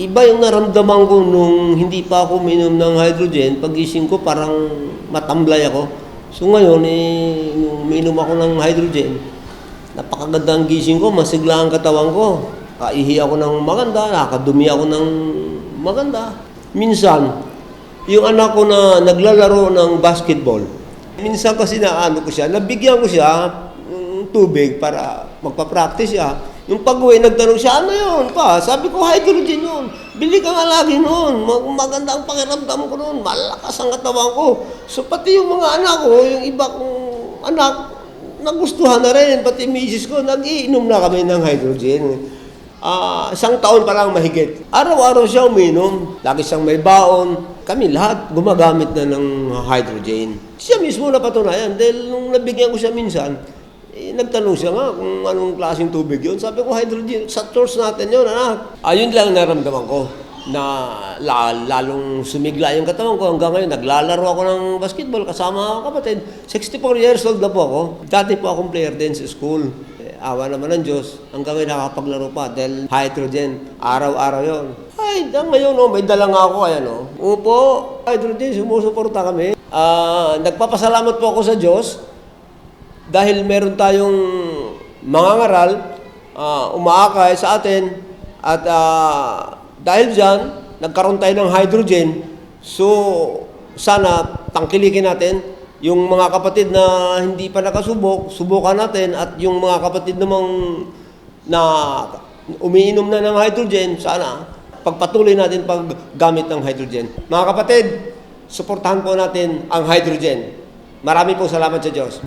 Iba yung naramdaman ko nung hindi pa ako minom ng hydrogen. Pagising ko parang matamblay ako. So ngayon, nung minom ako ng hydrogen, napakaganda ang gising ko, masigla ang katawan ko. Kaihi ako ng maganda, nakadumi ako ng maganda. Minsan, yung anak ko na naglalaro ng basketball, minsan kasi nabigyan ko siya ng tubig para magpa-practice siya. Yung pag-uwi, nagtanong siya, ano yun pa? Sabi ko, hydrogen yun. Bili ka nga lagi noon. Maganda ang pakiramdam ko noon. Malakas ang katawan ko. So pati yung mga anak ko, yung iba kong anak, nagustuhan na rin. Pati misis ko, nag-iinom na kami ng hydrogen. Isang taon pa lang mahigit. Araw-araw siya uminom. Lagi siyang may baon. Kami lahat gumagamit na ng hydrogen. Siya mismo napatunayan dahil nung nabigyan ko siya minsan, nagtanong siya nga kung anong klaseng tubig yun. Sabi ko, hydrogen, sa source natin yun, anak. Ayun lang naramdaman ko na lalong sumigla yung katawan ko. Hanggang ngayon, naglalaro ako ng basketball kasama ako kapatid. 64 years old na po ako. Dati po akong player din sa school. Awa naman ng Diyos. Hanggang ngayon nakapaglaro pa dahil hydrogen. Araw-araw yun. Ay, ngayon, may dala nga ako. Ayan, Upo, hydrogen, sumusuporta kami. Nagpapasalamat po ako sa Diyos dahil meron tayong mangangaral, umaakay sa atin at dahil dyan, nagkaroon tayo ng hydrogen. So, sana tangkilikin natin yung mga kapatid na hindi pa nakasubok, subukan natin at yung mga kapatid namang na umiinom na ng hydrogen, sana pagpatuloy natin paggamit ng hydrogen. Mga kapatid, suportahan po natin ang hydrogen. Marami po salamat sa Diyos.